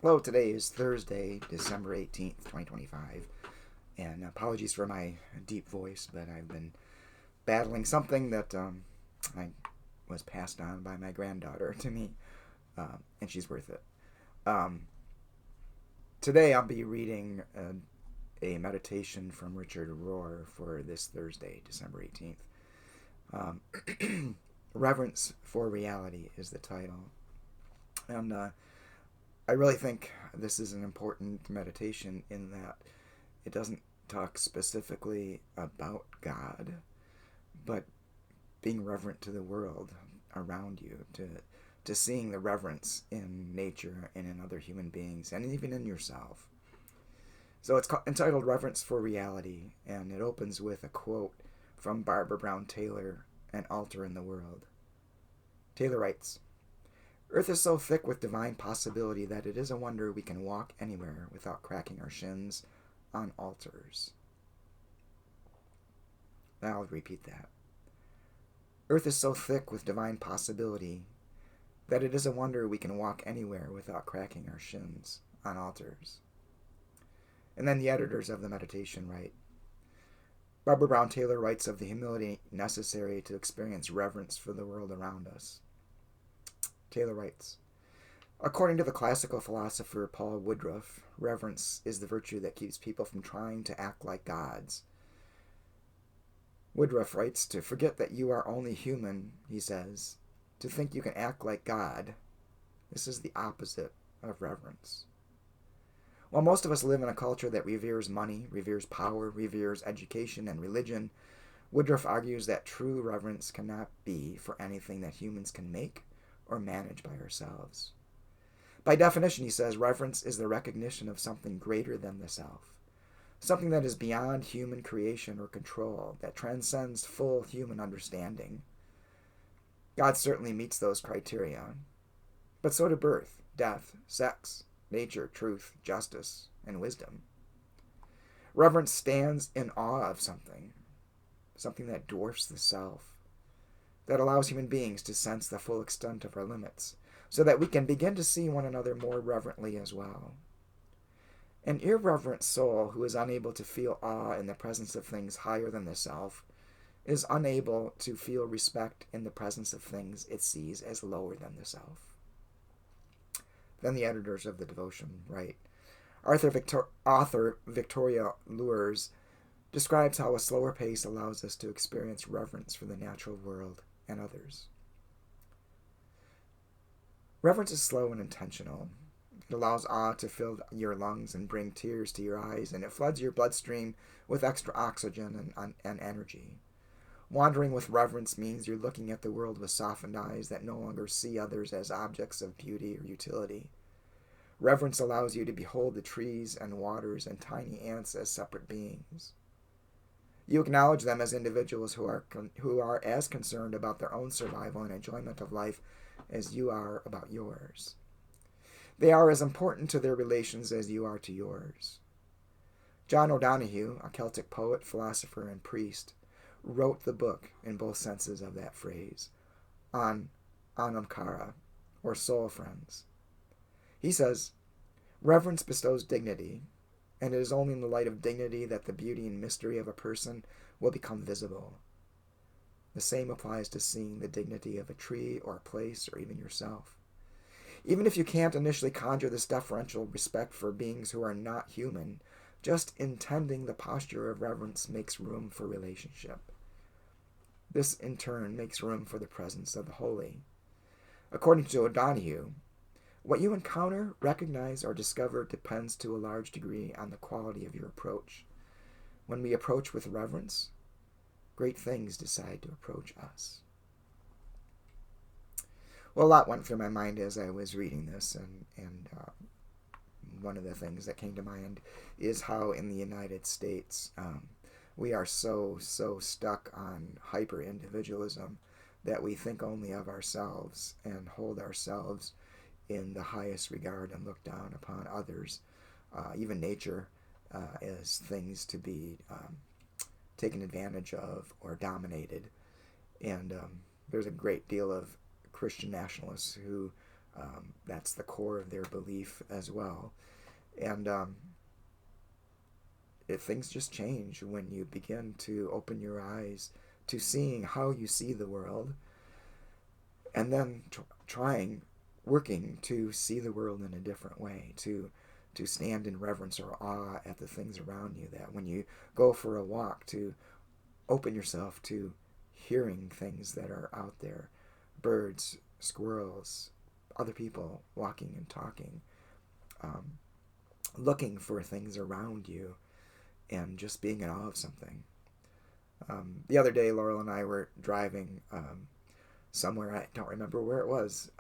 Hello, today is Thursday, December 18th, 2025, and apologies for my deep voice, but I've been battling something that I was passed on by my granddaughter to me, and she's worth it. Um, Today I'll be reading a meditation from Richard Rohr for this Thursday, December 18th. Reverence for Reality is the title, and I really think this is an important meditation in that it doesn't talk specifically about God, but being reverent to the world around you, to seeing the reverence in nature and in other human beings and even in yourself. So it's entitled Reverence for Reality, and it opens with a quote from Barbara Brown Taylor, An Altar in the World. Taylor writes, "Earth is so thick with divine possibility that it is a wonder we can walk anywhere without cracking our shins on altars." I'll repeat that. Earth is so thick with divine possibility that it is a wonder we can walk anywhere without cracking our shins on altars. And then the editors of the meditation write, Barbara Brown Taylor writes of the humility necessary to experience reverence for the world around us. Taylor writes, according to the classical philosopher Paul Woodruff, reverence is the virtue that keeps people from trying to act like gods. Woodruff writes, to forget that you are only human, he says, to think you can act like God, this is the opposite of reverence. While most of us live in a culture that reveres money, reveres power, reveres education and religion, Woodruff argues that true reverence cannot be for anything that humans can make or manage by ourselves. By definition, he says, reverence is the recognition of something greater than the self, something that is beyond human creation or control, that transcends full human understanding. God certainly meets those criteria, but so do birth, death, sex, nature, truth, justice, and wisdom. Reverence stands in awe of something that dwarfs the self, that allows human beings to sense the full extent of our limits, so that we can begin to see one another more reverently as well. An irreverent soul who is unable to feel awe in the presence of things higher than the self is unable to feel respect in the presence of things it sees as lower than the self. Then the editors of the devotion write, author Victoria Lures describes how a slower pace allows us to experience reverence for the natural world and others. Reverence is slow and intentional. It allows awe to fill your lungs and bring tears to your eyes, and it floods your bloodstream with extra oxygen and energy. Wandering with reverence means you're looking at the world with softened eyes that no longer see others as objects of beauty or utility. Reverence allows you to behold the trees and waters and tiny ants as separate beings. You acknowledge them as individuals who are as concerned about their own survival and enjoyment of life as you are about yours. They are as important to their relations as you are to yours. John O'Donohue, a Celtic poet, philosopher, and priest, wrote the book, in both senses of that phrase, on Anamkara, or soul friends. He says, reverence bestows dignity, and it is only in the light of dignity that the beauty and mystery of a person will become visible. The same applies to seeing the dignity of a tree or a place or even yourself. Even if you can't initially conjure this deferential respect for beings who are not human, just intending the posture of reverence makes room for relationship. This, in turn, makes room for the presence of the holy. According to O'Donohue, what you encounter, recognize, or discover depends to a large degree on the quality of your approach. When we approach with reverence, great things decide to approach us. Well, a lot went through my mind as I was reading this, and one of the things that came to mind is how in the United States we are so stuck on hyper-individualism that we think only of ourselves and hold ourselves in the highest regard and look down upon others, even nature, as things to be taken advantage of or dominated. And there's a great deal of Christian nationalists who That's the core of their belief as well. And things just change when you begin to open your eyes to seeing how you see the world, and then working to see the world in a different way, to stand in reverence or awe at the things around you. That when you go for a walk, to open yourself to hearing things that are out there, birds, squirrels, other people walking and talking, looking for things around you, and just being in awe of something. The other day, Laurel and I were driving somewhere, I don't remember where it was,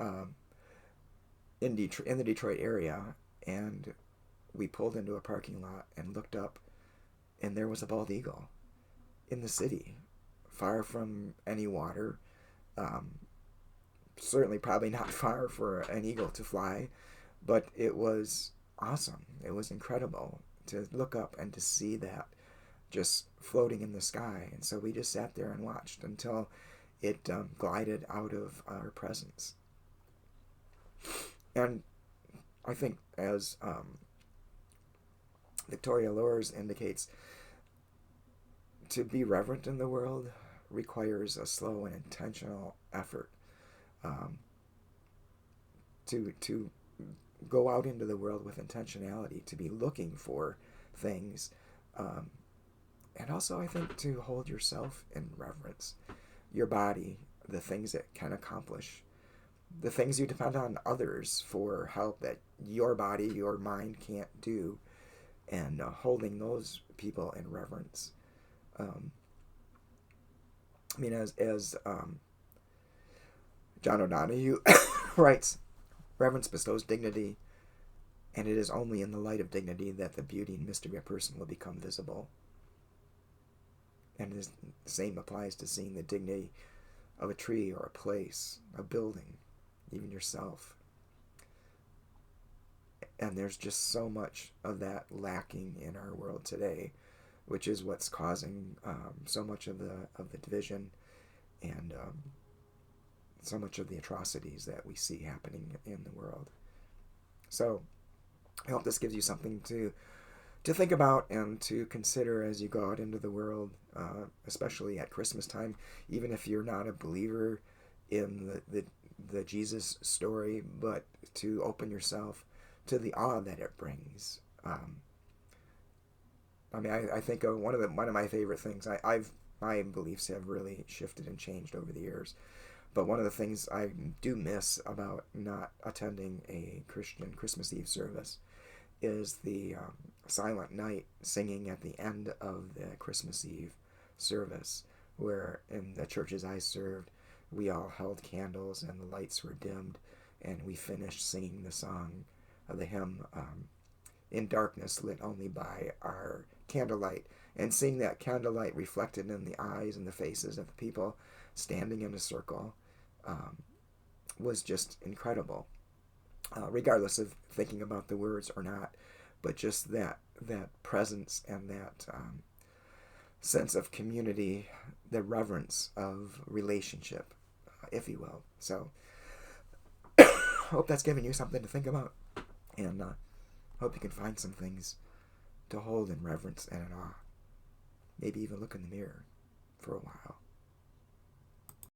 in the Detroit area, and we pulled into a parking lot and looked up, and there was a bald eagle in the city, far from any water. Certainly probably not far for an eagle to fly, but it was awesome. It was incredible to look up and to see that just floating in the sky. And so we just sat there and watched until it glided out of our presence. And I think, as Victoria Loers indicates, to be reverent in the world requires a slow and intentional effort. To go out into the world with intentionality, to be looking for things, and also I think to hold yourself in reverence, your body, the things it can accomplish, the things you depend on others for help that your body, your mind can't do, and holding those people in reverence. As John O'Donohue writes, reverence bestows dignity, and it is only in the light of dignity that the beauty and mystery of a person will become visible. And the same applies to seeing the dignity of a tree or a place, a building, even yourself. And there's just so much of that lacking in our world today, which is what's causing so much of the division and so much of the atrocities that we see happening in the world. So I hope this gives you something to think about and to consider as you go out into the world, especially at Christmas time, even if you're not a believer in the Jesus story, but to open yourself to the awe that it brings. I think of one of my favorite things. My beliefs have really shifted and changed over the years, but one of the things I do miss about not attending a Christian Christmas Eve service is the silent night singing at the end of the Christmas Eve service, where in the churches I served, we all held candles and the lights were dimmed, and we finished singing the song of the hymn, In Darkness Lit Only by Our Candlelight, and seeing that candlelight reflected in the eyes and the faces of the people standing in a circle was just incredible, regardless of thinking about the words or not, but just that presence and that sense of community, the reverence of relationship, if you will. So hope that's given you something to think about, and hope you can find some things to hold in reverence and in awe. Maybe even look in the mirror for a while.